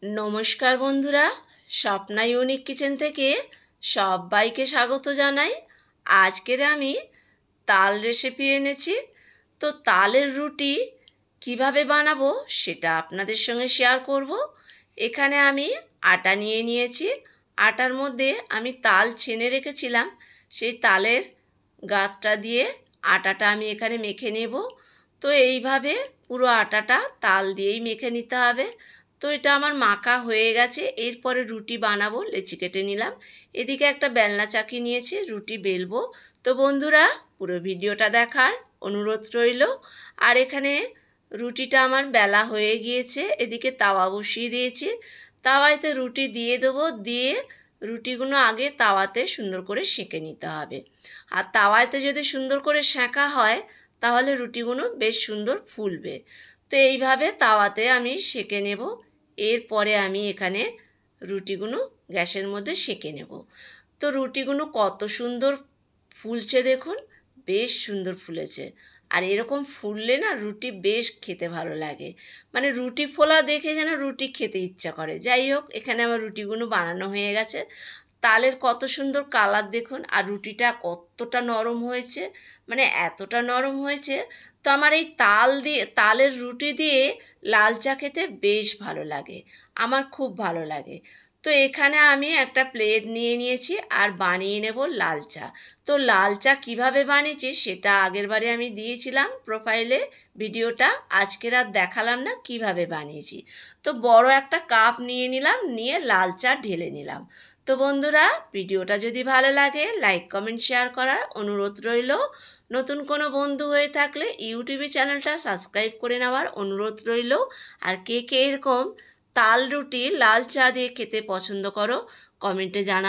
नमस्कार बंधुरा Swapna unique kitchen থেকে সবাইকে স্বাগত জানাই। আজকের আমি তাল রেসিপি এনেছি। তো তালের রুটি কিভাবে বানাবো সেটা আপনাদের সঙ্গে শেয়ার করব। এখানে আমি আটা নিয়ে নিয়েছি। আটার মধ্যে আমি তাল ছেনে রেখেছিলাম, সেই তালের গাঁথটা দিয়ে আটাটা আমি এখানে মেখে নেব। তো এইভাবে পুরো আটাটা তাল দিয়েই মেখে নিতে হবে। তো এটা আমার মাখা হয়ে গেছে। এরপরে রুটি বানাবো, লেচি কেটে নিলাম। এদিকে একটা বেলনা চাকি নিয়েছি, রুটি বেলবো। তো বন্ধুরা পুরো ভিডিওটা দেখার অনুরোধ রইল। আর এখানে রুটিটা আমার বেলা হয়ে গিয়েছে। এদিকে তাওয়া বসিয়ে দিয়েছি, তাওয়াতে রুটি দিয়ে দেবো। দিয়ে রুটিগুলো আগে তাওয়াতে সুন্দর করে সেঁকে নিতে হবে। আর তাওয়াতে যদি সুন্দর করে সেঁকা হয় তাহলে রুটিগুলো বেশ সুন্দর ফুলবে। তো এইভাবে তাওয়াতে আমি সেঁকে নেব। এরপরে আমি এখানে রুটিগুলো গ্যাসের মধ্যে সেঁকে নেব। তো রুটিগুলো কত সুন্দর ফুলছে দেখুন, বেশ সুন্দর ফুলেছে। আর এরকম ফুললে না রুটি বেশ খেতে ভালো লাগে, মানে রুটি ফোলা দেখে যেন রুটি খেতে ইচ্ছা করে। যাই হোক, এখানে আমার রুটিগুলো বানানো হয়ে গেছে। তালের কত সুন্দর কালার দেখুন, আর রুটিটা কতটা নরম হয়েছে, মানে এতটা নরম হয়েছে। তো আমার এই তালের রুটি দিয়ে লাল চা খেতে বেশ ভালো লাগে, আমার খুব ভালো লাগে। তো এখানে আমি একটা প্লেট নিয়ে নিয়েছি আর বানিয়ে নেব লাল চা। তো লাল চা কীভাবে বানিয়েছি সেটা আগেরবারে আমি দিয়েছিলাম প্রোফাইলে ভিডিওটা, আজকের আর দেখালাম না কিভাবে বানিয়েছি। তো বড় একটা কাপ নিয়ে নিলাম, নিয়ে লাল চা ঢেলে নিলাম। তো বন্ধুরা ভিডিওটা যদি ভালো লাগে লাইক কমেন্ট শেয়ার করার অনুরোধ রইল। নতুন কোনো বন্ধু হয়ে থাকলে ইউটিউবে চ্যানেলটা সাবস্ক্রাইব করে নেওয়ার অনুরোধ রইল। আর কে কে এরকম তাল রুটি লাল চা দিয়ে খেতে পছন্দ করো কমেন্টে জানাবে।